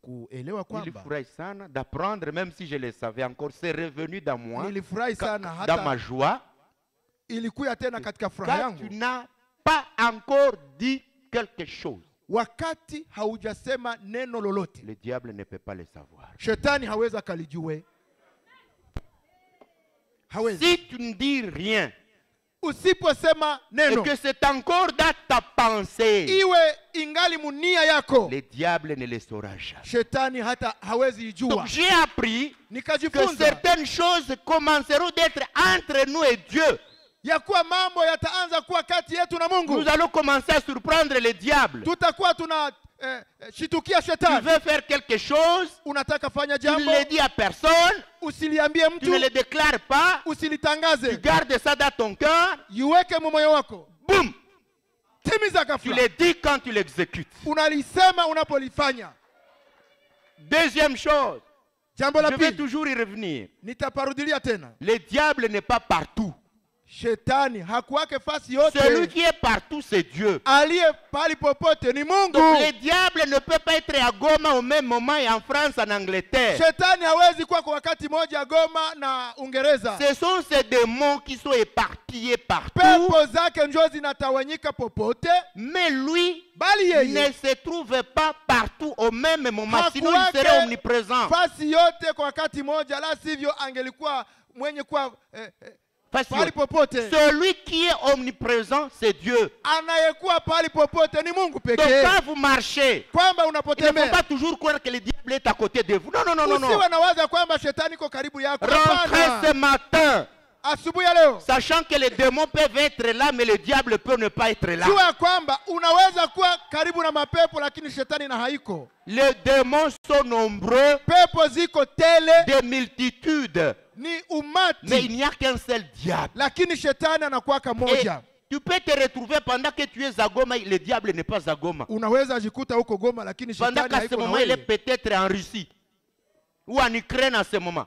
kuelewa kwamba nilifurahi sana d'apprendre, même si je le savais encore, c'est revenu dans moi, nilifurahi sana dans ma hata joie. ilikuya tena katika furaha Quand tu yangu n'as pas encore dit quelque chose, wakati haujasema neno lolote. le diable ne peut pas le savoir. Shetani hawezi akalijue. Hawezi. Si tu ne dis rien, Usiposema et neno que c'est encore dans ta pensée, iwe ingali munia yako, le diable ne le saura jamais. shetani hata hawezi ijua. Donc j'ai appris que Nikajifunza certaines choses commenceront d'être entre nous et Dieu. ya kuwa mambo yataanza kuwa kati yetu na Mungu. Nous allons commencer à surprendre le diable. Tutakuwa tuna shitukia Tu shetani. veux faire quelque chose, Unataka fanya tu ne jambo, le dis à personne, usiliambie tu ne mtu, le déclares pas, tu usilitangaze, gardes ça dans ton cœur, iweke mumoyo wako. boum, Timiza tu ghafla. le dis quand tu l'exécutes. Unalisema unapolifanya. Deuxième chose, Jambo la je vais pili, toujours y revenir. nitaparudilia tena. Le diable n'est pas partout. Shetani hakuwake fasi Celui yote. qui est partout, c'est Dieu. Aliye pali popote ni Donc Mungu. le diable ne peut pas être à Goma au même moment et en France, en Angleterre. Shetani hawezi kuwa kwa wakati moja Goma na Uingereza. Ce sont ces démons qui sont éparpillés partout. Pepo zake njo zinatawanyika popote, Mais lui bali ne yeye se trouve pas partout au même moment. Sinon, il serait omniprésent. fasi yote kwa wakati moja, la sivyo angelikuwa mwenye kuwa pali popote. Celui qui est omniprésent, c'est Dieu. Anayekuwa pali popote ni Mungu Donc pekee. quand vous marchez, Kwamba il ne faut unapotembea pas toujours croire que le diable est à côté de vous. Non, non, non, non, non. usiwe nawaza kwamba shetani iko karibu yako. Rentrez ce Hapana. matin, Asubuhi ya leo sachant que les démons peuvent être là, mais le diable peut ne pas être là. jua ya kwamba unaweza kuwa karibu na mapepo lakini shetani na haiko. Les démons sont nombreux, Pepo ziko tele, des multitudes, ni mais umati, il n'y a qu'un seul diable. lakini shetani anakuwaka Et moja. tu peux te retrouver pendant que tu es à Goma, le diable n'est pas à Goma. Unaweza jikuta huko Goma lakini Pendant shetani qu'à ce haiko na moment, il est wewe. peut-être en Russie ou en Ukraine à ce moment.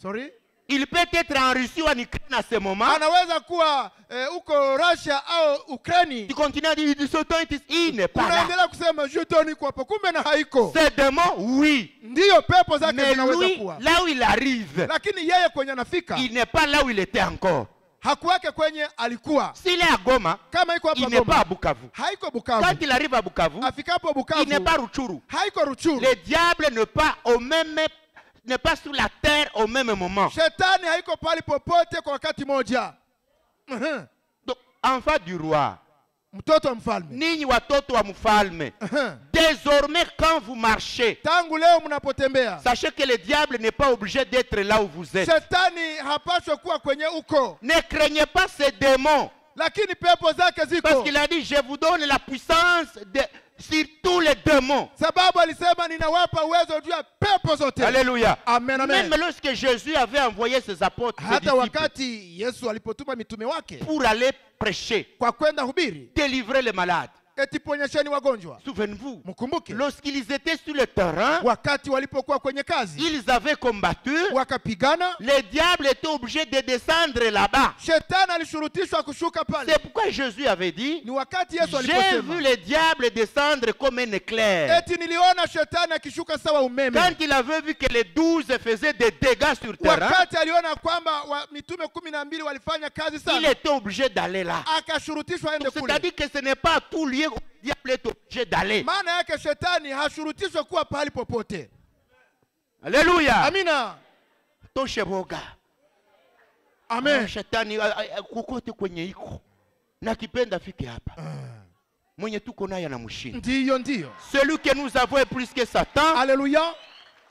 Sorry? Il peut être en Russie ou en Ukraine à ce moment. Anaweza kuwa huko Russia au Ukraine. Tu continues à dire, il n'est pas là. Unaendelea kusema jetoni iko hapo, kumbe na haiko. Ce démon, oui. Ndiyo pepo zake Mais zinaweza lui, kuwa, là où il arrive, lakini yeye kwenye anafika il n'est pas là où il était encore. hakuwake kwenye alikuwa. S'il est à Goma, Kama iko il hapa n'est pas à Goma Bukavu. haiko Quand Bukavu, il arrive à Bukavu, afikapo il n'est pas Bukavu Rutshuru. haiko Ruchuru. Le diable n'est pas sur la terre au même moment. Shetani haiko pali popote kwa wakati moja. Donc, enfant du roi, Mtoto wa mfalme. ninyi watoto wa mfalme, désormais quand vous marchez, Tangu leo mnapotembea, sachez que le diable n'est pas obligé d'être là où vous êtes. shetani hapaswi kuwa kwenye uko, Ne craignez pas ces démons, lakini pepo zake parce ziko. qu'il a dit, je vous donne la puissance sur tous les démons. Sababu alisema ninawapa uwezo juu ya pepo zote. Alléluia. Amen, amen. Même lorsque Jésus avait envoyé ses apôtres, ses Hata disciples, wakati Yesu alipotuma mitume wake pour aller prêcher, kwa kwenda hubiri, délivrer les malades. eti ponyesheni wagonjwa. Souvenez-vous, Mkumbuke lorsqu'ils étaient sur le terrain, wakati walipokuwa kwenye kazi ils avaient combattu. wakapigana, Le diable était obligé de descendre là-bas. shetani alishurutishwa kushuka pale. C'est pourquoi Jésus avait dit, Ni wakati Yesu j'ai vu aliposema le diable descendre comme un éclair. eti niliona shetani akishuka sawa umeme. Quand il avait vu que les 12 faisaient des dégâts sur terrain, Wakati aliona kwamba mitume 12 walifanya kazi il sana, était obligé d'aller là. akashurutishwa aende kule. C'est-à-dire que ce n'est pas à tout lieu où le diable est obligé d'aller. Maana yake shetani hashurutishwe kuwa pahali popote. Alléluia. Amina. Toshe boga. Amen. Shetani kukote kwenye iko. Na kipenda fike hapa. Mwenye tuko naye anamshinda. Ndiyo, ndiyo. Celui que nous avons est plus que Satan. Haleluya.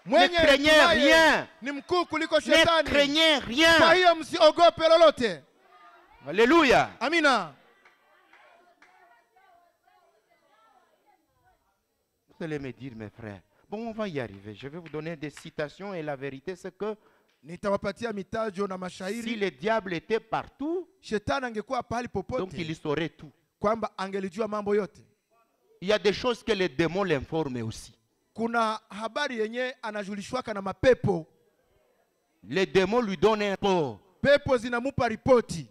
Mwenye craignez tunaye rien. ni mkuu kuliko Ne shetani. craignez Kwa rien. hiyo msiogope lolote. Alléluia. Amina. Vous allez me dire, mes frères, bon, on va y arriver. Je vais vous donner des citations et la vérité, c'est que Nitawapatia mitajo na si mashairi. le diable était partout, Shetani angekuwa pahali donc popote, il saurait tout. kwamba angelijua mambo yote. Il y a des choses que les démons l'informent aussi. Kuna habari yenye anajulishwaka na mapepo. Les démons lui donnent un rapport. Pepo zinamupa ripoti.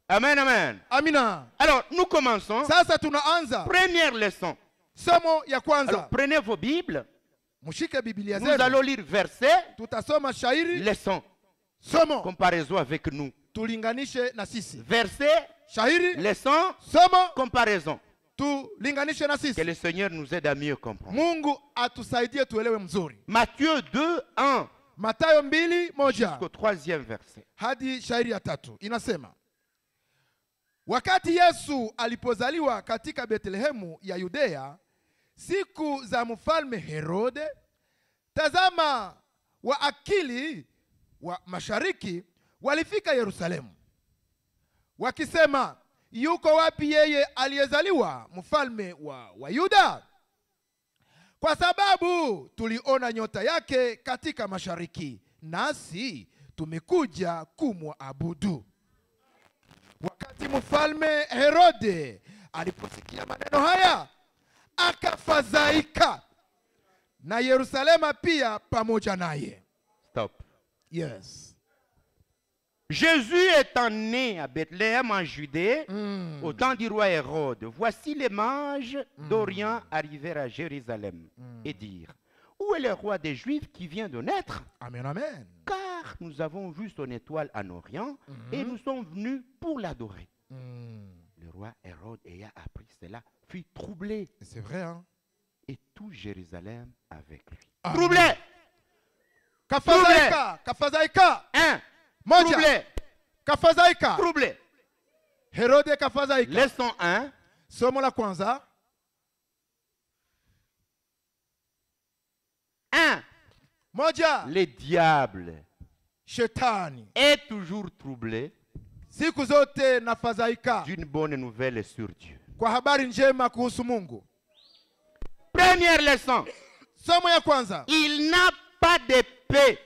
Amen, amen. Amina. Alors, nous commençons. Sasa tunaanza. Première leçon. Somo ya Alors kwanza, prenez vos Bibles. mshike Biblia Nous zenu. allons lire verset, Tutasoma shairi, leçon, somo, comparaison avec nous. tulinganishe na sisi. Verset, Shairi, leçon, somo, comparaison. tulinganishe na Que sisi. le Seigneur nous aide à mieux comprendre. Mungu atusaidie tuelewe mzuri. Matthieu 2, 1 Mathayo 2:1 jusqu'au 3e verset. hadi shairi ya 3 inasema, wakati Yesu alipozaliwa katika Betlehemu ya Yudea, siku za mfalme Herode, tazama, waakili wa mashariki walifika Yerusalemu wakisema, yuko wapi yeye aliyezaliwa mfalme wa Wayuda? Kwa sababu tuliona nyota yake katika mashariki, nasi tumekuja kumwabudu. Wakati mfalme Herode aliposikia maneno haya, akafadhaika, na Yerusalema pia pamoja naye. Stop. Yes. Jésus étant né à Bethléem en Judée, au temps du roi Hérode, voici les mages d'Orient arrivèrent à Jérusalem et dirent, où est le roi des Juifs qui vient de naître? Amen, amen. Car nous avons vu son étoile en Orient et nous sommes venus pour l'adorer. Le roi Hérode ayant appris cela fut troublé C'est vrai, hein? et tout Jérusalem avec lui. Amen. Troublé. Kafadhaika, kafadhaika. Un. Moja. Troublé. Kafadhaika. Troublé. Herode kafadhaika. Leçon 1. Somo la kwanza. 1. Moja, Le diable shetani est toujours troublé siku zote nafadhaika d'une bonne nouvelle sur Dieu. kwa habari njema kuhusu Mungu. Première leçon. Somo ya kwanza, Il n'a pas de paix.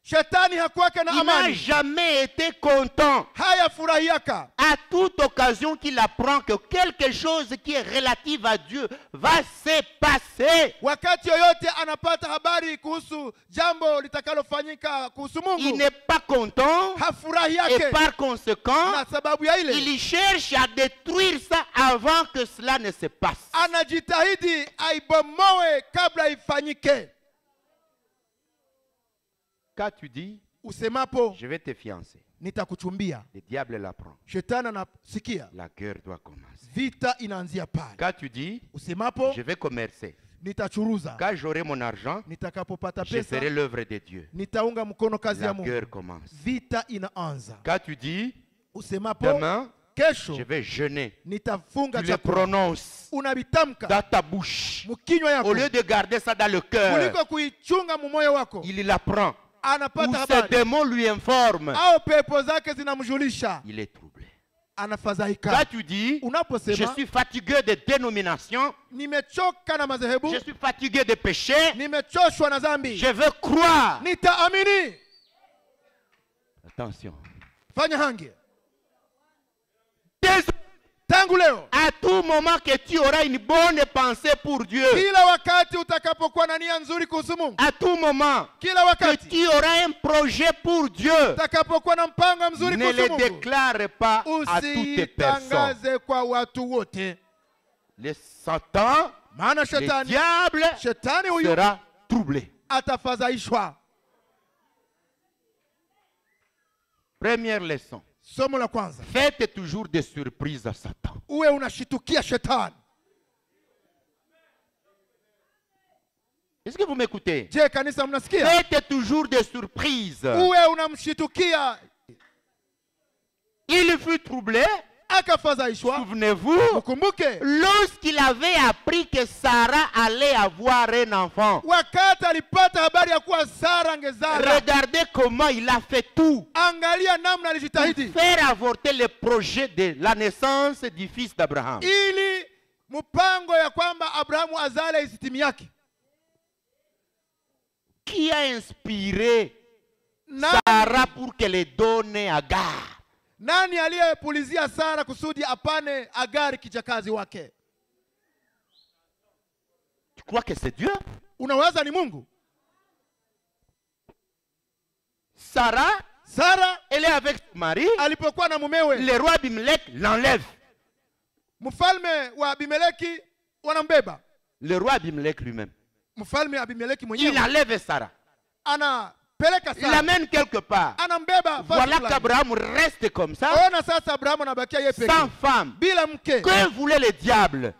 shetani hakuwake na Il n'a amani, jamais été content. haya furahiaka. À toute occasion qu'il apprend que quelque chose qui est relative à Dieu va se passer, Wakati yoyote anapata habari kuhusu jambo litakalofanyika kuhusu il Mungu, n'est pas content hafurahi et yake, par conséquent, na sababu ya ile il cherche à détruire ça avant que cela ne se passe. anajitahidi aibomoe kabla ifanyike. Quand tu dis, Usemapo je vais te fiancer, nitakuchumbia, le diable l'apprend. shetani anasikia, La guerre doit commencer. vita inaanzia pale. Quand tu dis, Usemapo je vais commercer, nitachuruza, quand j'aurai mon argent, nitakapopata je pesa ferai l'œuvre de Dieu. nitaunga mkono kazi La ya Mungu. guerre commence. Vita inaanza. Quand tu dis, Usemapo demain, kesho je vais jeûner, nitafunga tu le chakula, prononces unavitamka dans ta bouche. mkinywa yako Au lieu de garder ça dans le cœur, kuliko kuichunga mumoyo wako. il l'apprend. Ou Anapata ce habari démon lui informe. au pepo zake zinamjulisha, Il est troublé. anafadhaika. Quand tu dis, je Unaposema suis fatigué de dénomination, nimechoka na madhehebu, je suis fatigué de péché, nimechoshwa na dhambi, je veux croire. nitaamini. Attention. Fanya hangi Désolé. tangu leo, À tout moment que tu auras une bonne pensée pour Dieu, kila wakati utakapokuwa na nia nzuri kuhusu Mungu, à tout moment kila que wakati tu auras un projet pour Dieu, utakapokuwa na mpango mzuri ne kuhusu le Mungu, déclare pas à toutes les personnes. usitangaze kwa watu wote, Le Satan, maana le shetani diable huyu sera troublé. atafadhaishwa. Première leçon. Somo la kwanza, Faites toujours des surprises à Satan. uwe unashitukia shetani. Est-ce que vous m'écoutez? Je, kanisa mnasikia? Faites toujours des surprises. Uwe unamshitukia, Il fut troublé, akafadhaishwa. souvenez-vous, Mkumbuke lorsqu'il avait appris que Sarah allait avoir un enfant. wakati alipata habari ya kuwa Sara angezala, Regardez comment il a fait tout angalia namna pour alijitahidi faire avorter le projet de la naissance du fils d'Abraham. ili mpango ya kwamba Abrahamu azale isitimi yake. Qui a inspiré Nani, Sarah pour qu'elle le donne à Agar? nani aliyepulizia Sara kusudi apane Agari kijakazi wake? Tu crois que c'est Dieu? Unawaza ni Mungu? Sarah, Sara elle est avec son mari. alipokuwa na mumewe, Le roi Abimelech l'enlève. mfalme wa Abimeleki wanambeba. Le roi Abimelech lui-même. Mfalme Abimeleki Il mwenyewe enlève Sarah. anapeleka Il Sara, l'amène quelque part. anambeba. Voilà qu'Abraham reste comme ça, Ona sasa Abrahamu anabakia yeye pekee sans femme. bila mke. Que voulait le diable?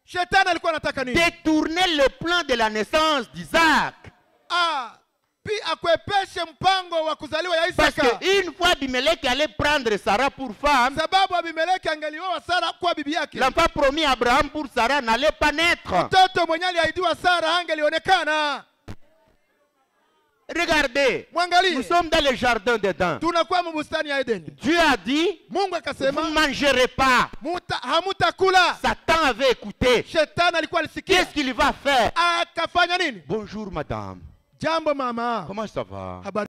Shetani alikuwa anataka nini? Détourner le plan de la naissance d'Isaac. Akwepeshe mpango wa kuzaliwa ya Parce Isaka. qu'une fois Abimelech allait prendre Sarah pour femme, Sababu Abimeleki angelioa Sara kwa bibi yake. l'enfant promis à Abraham pour Sarah n'allait pas naître. Mtoto mwenye aliahidiwa Sara angelionekana. Regardez, nous Mwangalie, sommes dans le jardin d'Éden. tunakuwa mbustani ya Edeni. Dieu a dit, Mungu vous akasema ne mangerez pas. hamutakula. Satan avait écouté. Shetani alikuwa alisikia. Qu'est-ce qu'il va faire? Akafanya nini? Bonjour madame. Jambo mama. Comment ça va? Habari